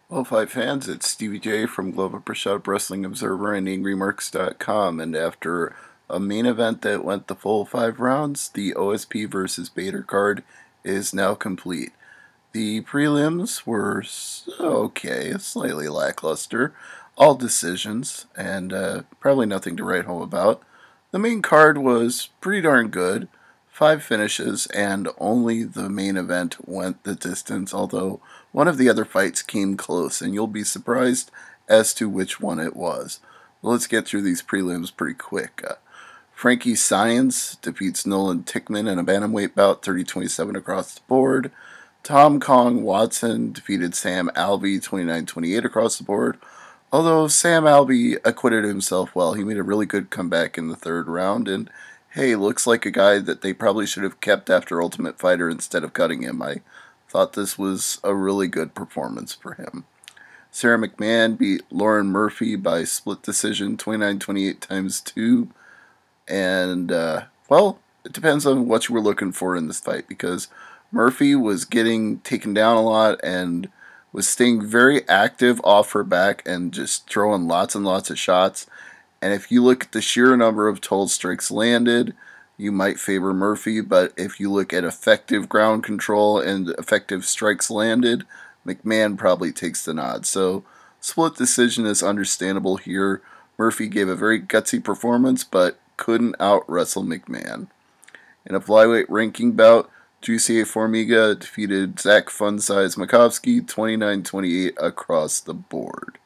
Well, fight fans, it's Stevie J from Global Push-Up Wrestling Observer and AngryMarks.com, and after a main event that went the full 5 rounds, the OSP versus Bader card is now complete. The prelims were okay, slightly lackluster, all decisions, and probably nothing to write home about. The main card was pretty darn good, 5 finishes, and only the main event went the distance, although one of the other fights came close, and you'll be surprised as to which one it was. Well, let's get through these prelims pretty quick. Frankie Saenz defeats Nolan Ticman in a Bantamweight bout, 30-27 across the board. Tom Kong Watson defeated Sam Alvey, 29-28 across the board. Although Sam Alvey acquitted himself well, he made a really good comeback in the 3rd round, and hey, looks like a guy that they probably should have kept after Ultimate Fighter instead of cutting him. I thought this was a really good performance for him. Sara McMann beat Lauren Murphy by split decision, 29-28 times 2. And, well, it depends on what you were looking for in this fight, because Murphy was getting taken down a lot and was staying very active off her back and just throwing lots and lots of shots. And if you look at the sheer number of total strikes landed, you might favor Murphy, but if you look at effective ground control and effective strikes landed, McMann probably takes the nod. So split decision is understandable here. Murphy gave a very gutsy performance, but couldn't out-wrestle McMann. In a flyweight ranking bout, Jussier Formiga defeated Zach Funsize Makovsky 29-28 across the board.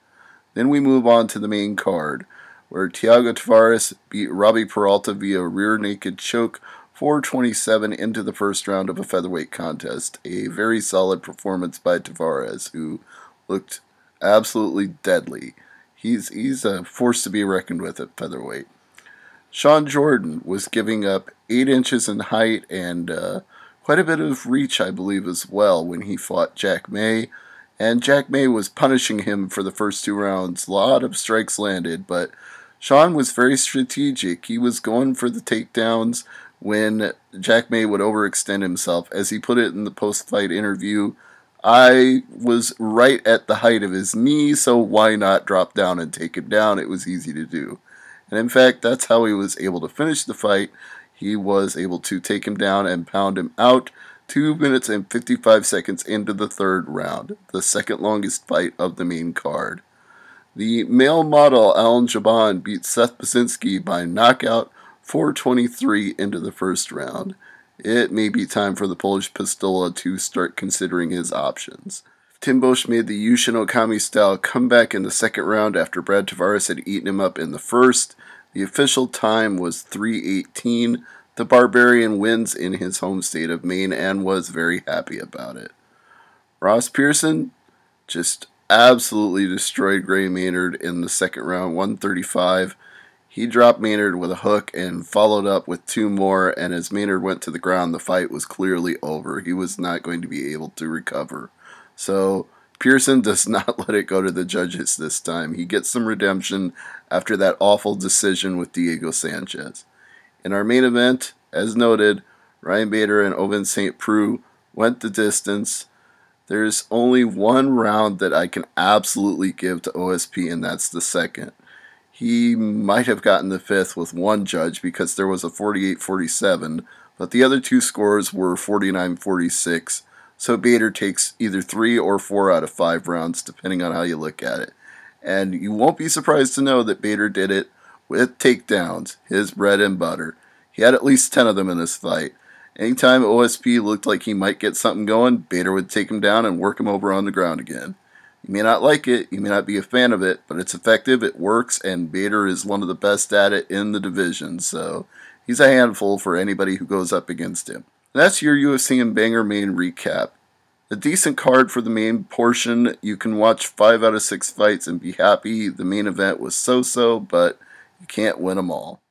Then we move on to the main card, where Thiago Tavares beat Robbie Peralta via rear naked choke 4:27 into the 1st round of a featherweight contest. A very solid performance by Tavares, who looked absolutely deadly. He's a force to be reckoned with at featherweight. Shawn Jordan was giving up 8 inches in height and quite a bit of reach, I believe, as well when he fought Jack May. And Jack May was punishing him for the first 2 rounds. A lot of strikes landed, but Shawn was very strategic. He was going for the takedowns when Jack May would overextend himself. As he put it in the post-fight interview, I was right at the height of his knee, so why not drop down and take him down? It was easy to do. And in fact, that's how he was able to finish the fight. He was able to take him down and pound him out 2 minutes and 55 seconds into the 3rd round, the second longest fight of the main card. The male model Alan Jouban beat Seth by knockout 4:23 into the 1st round. It may be time for the Polish Pistola to start considering his options. Tim Boetsch made the Yushin Okami-style comeback in the 2nd round after Brad Tavares had eaten him up in the 1st. The official time was 3:18. The Barbarian wins in his home state of Maine and was very happy about it. Ross Pearson just absolutely destroyed Gray Maynard in the 2nd round, 135. He dropped Maynard with a hook and followed up with 2 more, and as Maynard went to the ground, the fight was clearly over. He was not going to be able to recover. So Pearson does not let it go to the judges this time. He gets some redemption after that awful decision with Diego Sanchez. In our main event, as noted, Ryan Bader and Ovince St. Preux went the distance. There's only one round that I can absolutely give to OSP, and that's the 2nd. He might have gotten the 5th with one judge because there was a 48-47, but the other 2 scores were 49-46, so Bader takes either 3 or 4 out of 5 rounds, depending on how you look at it. And you won't be surprised to know that Bader did it with takedowns, his bread and butter. He had at least 10 of them in this fight. Anytime OSP looked like he might get something going, Bader would take him down and work him over on the ground again. You may not like it, you may not be a fan of it, but it's effective, it works, and Bader is one of the best at it in the division, so he's a handful for anybody who goes up against him. And that's your UFC and Bangor Maine recap. A decent card for the main portion. You can watch 5 out of 6 fights and be happy. The main event was so-so, but you can't win them all.